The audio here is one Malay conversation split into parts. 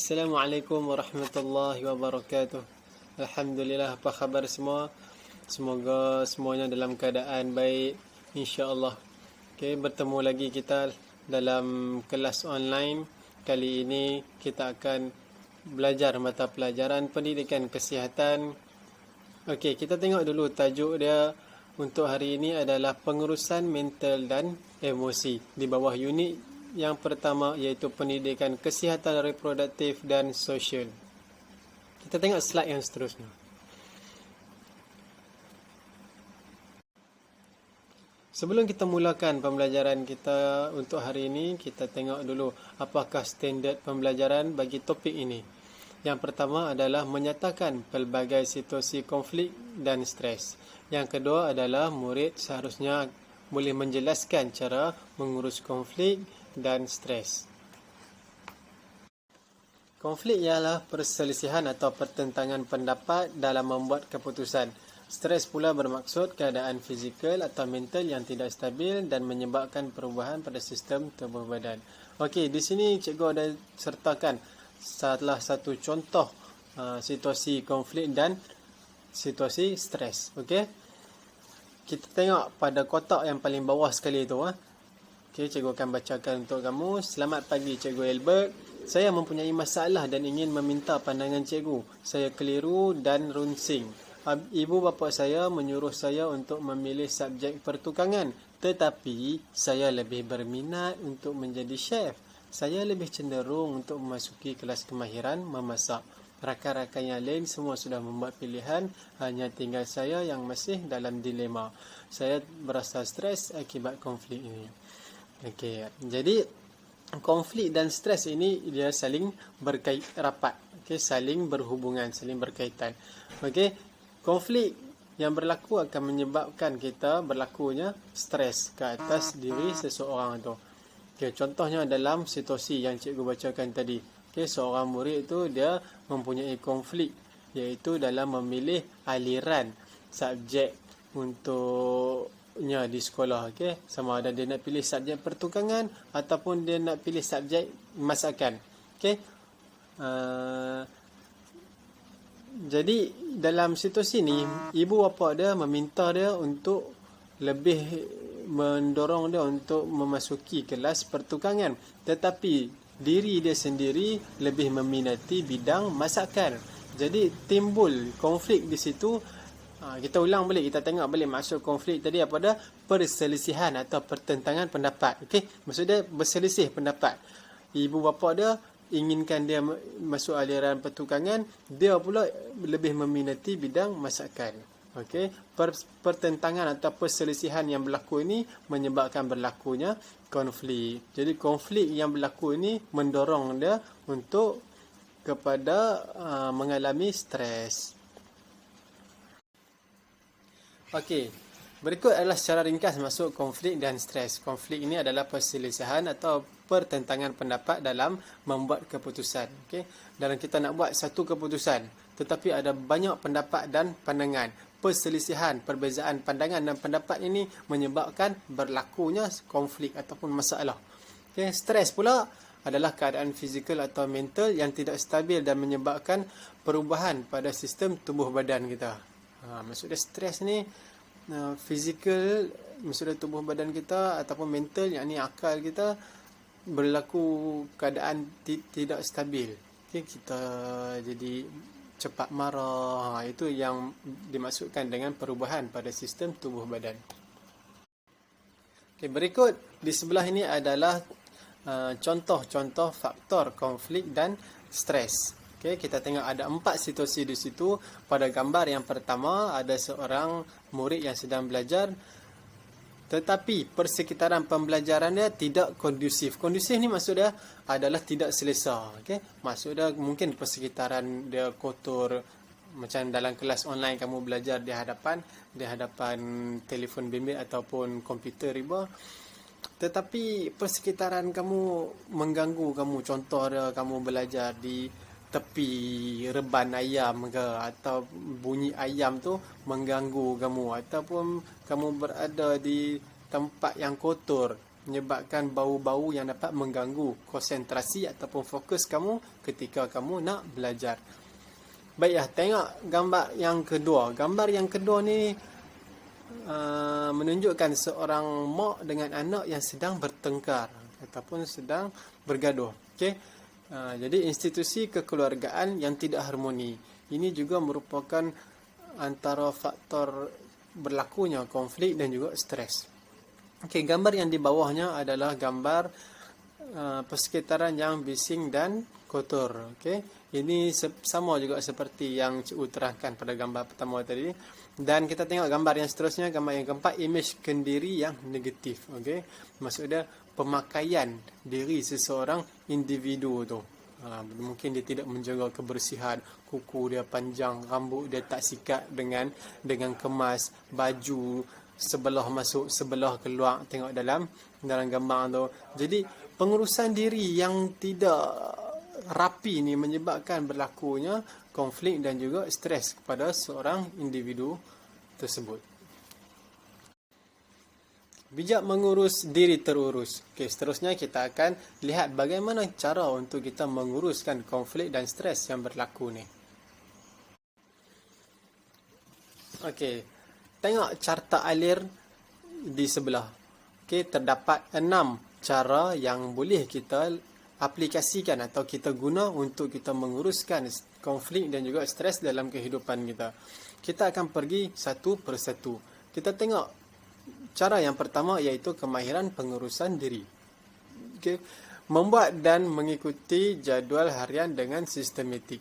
Assalamualaikum warahmatullahi wabarakatuh. Alhamdulillah, apa khabar semua? Semoga semuanya dalam keadaan baik, insya-Allah. Okey, bertemu lagi kita dalam kelas online. Kali ini kita akan belajar mata pelajaran pendidikan kesihatan. Okey, kita tengok dulu tajuk dia untuk hari ini adalah pengurusan mental dan emosi di bawah unit yang pertama, iaitu pendidikan kesihatan reproduktif dan sosial. Kita tengok slide yang seterusnya. Sebelum kita mulakan pembelajaran kita untuk hari ini, kita tengok dulu apakah standard pembelajaran bagi topik ini. Yang pertama adalah menyatakan pelbagai situasi konflik dan stres. Yang kedua adalah murid seharusnya boleh menjelaskan cara mengurus konflik dan stres. Konflik ialah perselisihan atau pertentangan pendapat dalam membuat keputusan. Stres pula bermaksud keadaan fizikal atau mental yang tidak stabil dan menyebabkan perubahan pada sistem tubuh badan. Okey, di sini cikgu ada sertakan salah satu contoh situasi konflik dan situasi stres. Okey. Kita tengok pada kotak yang paling bawah sekali tu. Okey, cikgu akan bacakan untuk kamu. Selamat pagi, Cikgu Albert. Saya mempunyai masalah dan ingin meminta pandangan cikgu. Saya keliru dan runsing. Ibu bapa saya menyuruh saya untuk memilih subjek pertukangan, tetapi saya lebih berminat untuk menjadi chef. Saya lebih cenderung untuk memasuki kelas kemahiran memasak. Rakan-rakan yang lain semua sudah membuat pilihan, hanya tinggal saya yang masih dalam dilema. Saya berasa stres akibat konflik ini. Okey, jadi konflik dan stres ini dia saling rapat. Okey, saling berhubungan, saling berkaitan. Okey, konflik yang berlaku akan menyebabkan kita berlakunya stres ke atas diri seseorang tu. Okey, contohnya dalam situasi yang cikgu bacakan tadi. Okey, seorang murid itu dia mempunyai konflik, iaitu dalam memilih aliran subjek untuknya di sekolah. Okey, sama ada dia nak pilih subjek pertukangan ataupun dia nak pilih subjek masakan. Okey. Jadi dalam situasi ni, ibu bapa dia meminta dia untuk lebih mendorong dia untuk memasuki kelas pertukangan, tetapi diri dia sendiri lebih meminati bidang masakan. Jadi timbul konflik di situ. Kita ulang balik, kita tengok balik maksud konflik tadi apa dah? Perselisihan atau pertentangan pendapat. Okey, maksudnya berselisih pendapat. Ibu bapa dia inginkan dia masuk aliran pertukangan, dia pula lebih meminati bidang masakan. Okey, pertentangan atau perselisihan yang berlaku ini menyebabkan berlakunya konflik. Jadi konflik yang berlaku ini mendorong dia untuk kepada mengalami stres. Okey, berikut adalah secara ringkas masuk konflik dan stres. Konflik ini adalah perselisihan atau pertentangan pendapat dalam membuat keputusan. Okey, dalam kita nak buat satu keputusan, tetapi ada banyak pendapat dan pandangan. Perselisihan, perbezaan pandangan dan pendapat ini menyebabkan berlakunya konflik ataupun masalah. Okey, stres pula adalah keadaan fizikal atau mental yang tidak stabil dan menyebabkan perubahan pada sistem tubuh badan kita. Maksudnya stres ni fizikal, maksudnya tubuh badan kita, ataupun mental, yakni akal kita berlaku keadaan tidak stabil. Okay, kita jadi cepat marah. Itu yang dimaksudkan dengan perubahan pada sistem tubuh badan. Okay, berikut di sebelah ini adalah contoh-contoh faktor konflik dan stres. Okay, kita tengok ada 4 situasi di situ. Pada gambar yang pertama ada seorang murid yang sedang belajar, tetapi persekitaran pembelajarannya tidak kondusif. Kondusif ni maksudnya adalah tidak selesa. Okay? Maksudnya mungkin persekitaran dia kotor. Macam dalam kelas online kamu belajar di hadapan telefon bimbit ataupun komputer riba. Tetapi persekitaran kamu mengganggu kamu. Contoh dia kamu belajar di tepi reban ayam ke, atau bunyi ayam tu mengganggu kamu, ataupun kamu berada di tempat yang kotor, menyebabkan bau-bau yang dapat mengganggu konsentrasi ataupun fokus kamu ketika kamu nak belajar. Baiklah, tengok gambar yang kedua. Gambar yang kedua ni menunjukkan seorang mak dengan anak yang sedang bertengkar ataupun sedang bergaduh. Okey. Jadi institusi kekeluargaan yang tidak harmoni. Ini juga merupakan antara faktor berlakunya konflik dan juga stres. Okey, gambar yang di bawahnya adalah gambar persekitaran yang bising dan kotor. Okey. Ini sama juga seperti yang cikgu terangkan pada gambar pertama tadi. Dan kita tengok gambar yang seterusnya, gambar yang keempat, imej kendiri yang negatif. Okey. Maksudnya pemakaian diri seseorang individu tu. Mungkin dia tidak menjaga kebersihan, kuku dia panjang, rambut dia tak sikat dengan kemas, baju sebelah masuk, sebelah keluar, tengok dalam gambar tu. Jadi pengurusan diri yang tidak rapi ni menyebabkan berlakunya konflik dan juga stres kepada seorang individu tersebut. Bijak mengurus diri terurus. Okey, seterusnya kita akan lihat bagaimana cara untuk kita menguruskan konflik dan stres yang berlaku ni. Okey, tengok carta alir di sebelah. Okey, terdapat 6 cara yang boleh kita aplikasikan atau kita guna untuk kita menguruskan konflik dan juga stres dalam kehidupan kita. Kita akan pergi satu persatu. Kita tengok cara yang pertama, iaitu kemahiran pengurusan diri. Okay. Membuat dan mengikuti jadual harian dengan sistematik.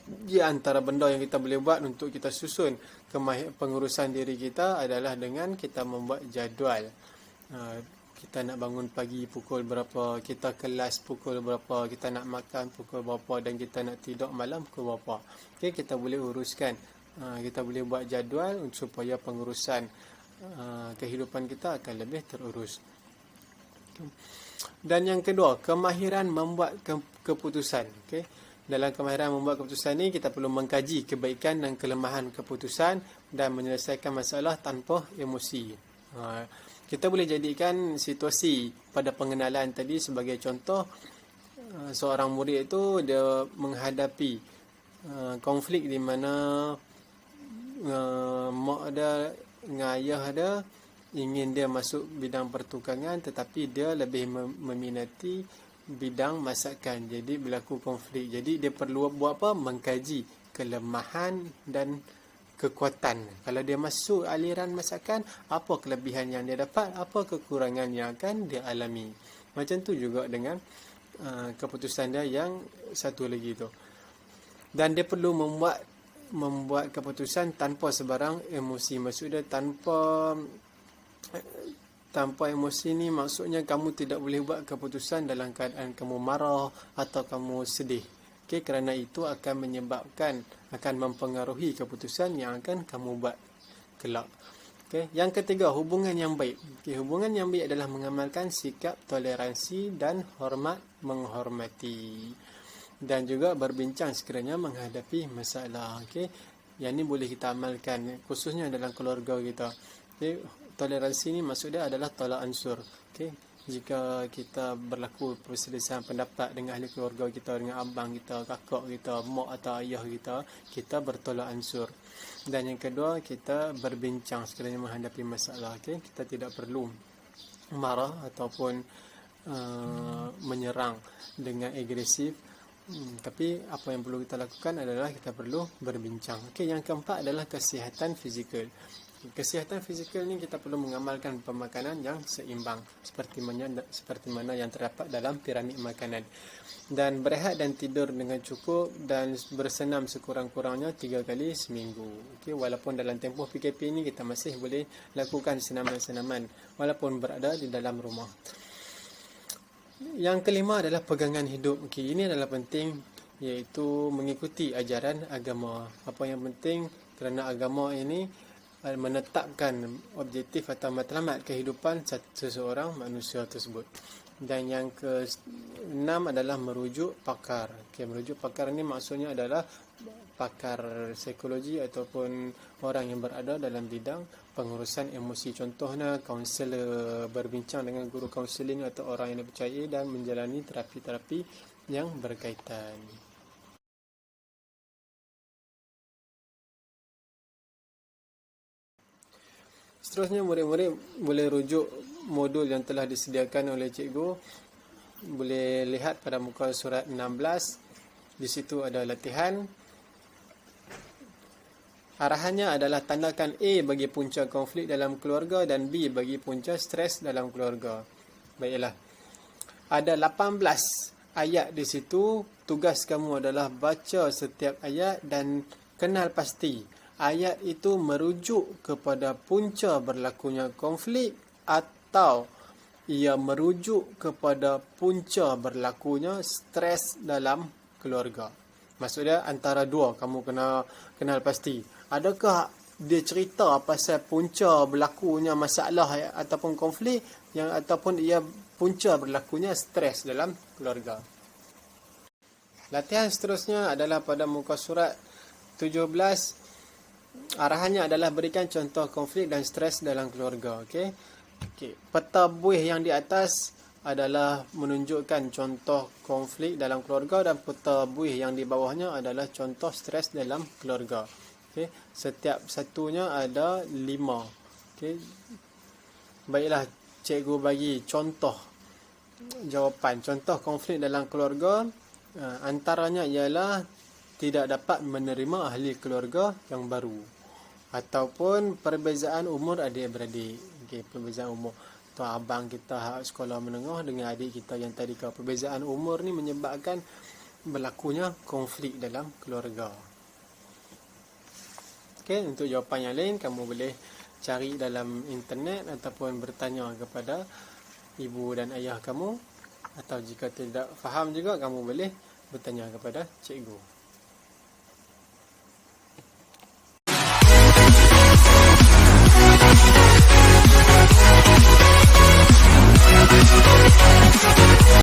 Di antara benda yang kita boleh buat untuk kita susun pengurusan diri kita adalah dengan kita membuat jadual. Kita nak bangun pagi pukul berapa, kita kelas pukul berapa, kita nak makan pukul berapa dan kita nak tidur malam pukul berapa. Okay, kita boleh uruskan. Kita boleh buat jadual supaya pengurusan kehidupan kita akan lebih terurus. Dan yang kedua, kemahiran membuat keputusan. Okay? Dalam kemahiran membuat keputusan ni, kita perlu mengkaji kebaikan dan kelemahan keputusan dan menyelesaikan masalah tanpa emosi. Kita boleh jadikan situasi pada pengenalan tadi sebagai contoh. Seorang murid itu dia menghadapi konflik di mana mak dia dengan ayah dia ingin dia masuk bidang pertukangan, tetapi dia lebih meminati bidang masakan. Jadi berlaku konflik. Jadi dia perlu buat apa? Mengkaji kelemahan dan kekuatan. Kalau dia masuk aliran masakan, apa kelebihan yang dia dapat, apa kekurangan yang akan dia alami. Macam tu juga dengan keputusan dia yang satu lagi tu. Dan dia perlu membuat keputusan tanpa sebarang emosi. Maksudnya tanpa emosi ni maksudnya kamu tidak boleh buat keputusan dalam keadaan kamu marah atau kamu sedih. Okay, kerana itu akan mempengaruhi keputusan yang akan kamu buat kelak. Okay. Yang ketiga, hubungan yang baik. Okay, hubungan yang baik adalah mengamalkan sikap toleransi dan hormat menghormati. Dan juga berbincang sekiranya menghadapi masalah. Okay. Yang ini boleh kita amalkan khususnya dalam keluarga kita. Okay. Toleransi ni maksudnya adalah tolak ansur. Okay. Jika kita berlaku perselisihan pendapat dengan ahli keluarga kita, dengan abang kita, kakak kita, mak atau ayah kita, kita bertolak ansur. Dan yang kedua, kita berbincang sekiranya menghadapi masalah. Okay. Kita tidak perlu marah ataupun menyerang dengan agresif. Tapi apa yang perlu kita lakukan adalah kita perlu berbincang. Okey, yang keempat adalah kesihatan fizikal. Kesihatan fizikal ni kita perlu mengamalkan pemakanan yang seimbang seperti mana yang terdapat dalam piramid makanan. Dan berehat dan tidur dengan cukup dan bersenam sekurang-kurangnya 3 kali seminggu. Okey, walaupun dalam tempoh PKP ni kita masih boleh lakukan senaman-senaman walaupun berada di dalam rumah. Yang kelima adalah pegangan hidup. Okey, ini adalah penting, iaitu mengikuti ajaran agama. Apa yang penting kerana agama ini menetapkan objektif atau matlamat kehidupan seseorang manusia tersebut. Dan yang ke-6 adalah merujuk pakar. Okey, merujuk pakar ini maksudnya adalah pakar psikologi ataupun orang yang berada dalam bidang pengurusan emosi. Contohnya kaunselor berbincang dengan guru kaunseling atau orang yang dipercayai dan menjalani terapi-terapi yang berkaitan. Seterusnya, murid-murid boleh rujuk modul yang telah disediakan oleh cikgu. Boleh lihat pada muka surat 16. Di situ ada latihan. Arahannya adalah tandakan A bagi punca konflik dalam keluarga dan B bagi punca stres dalam keluarga. Baiklah. Ada 18 ayat di situ. Tugas kamu adalah baca setiap ayat dan kenal pasti ayat itu merujuk kepada punca berlakunya konflik atau ia merujuk kepada punca berlakunya stres dalam keluarga. Maksudnya antara dua kamu kena kenal pasti. Adakah dia cerita pasal punca berlakunya masalah ataupun konflik yang ataupun ia punca berlakunya stres dalam keluarga. Latihan seterusnya adalah pada muka surat 17. Arahannya adalah berikan contoh konflik dan stres dalam keluarga. Okey. Peta buih yang di atas adalah menunjukkan contoh konflik dalam keluarga dan peta buih yang di bawahnya adalah contoh stres dalam keluarga. Okey. Setiap satunya ada 5. Okey. Baiklah, cikgu bagi contoh jawapan. Contoh konflik dalam keluarga antaranya ialah tidak dapat menerima ahli keluarga yang baru ataupun perbezaan umur adik-beradik. Okey, perbezaan umur. Tuan abang kita sekolah menengah dengan adik kita yang tadi kau. Perbezaan umur ni menyebabkan berlakunya konflik dalam keluarga. Okey, untuk jawapan yang lain kamu boleh cari dalam internet ataupun bertanya kepada ibu dan ayah kamu, atau jika tidak faham juga kamu boleh bertanya kepada cikgu.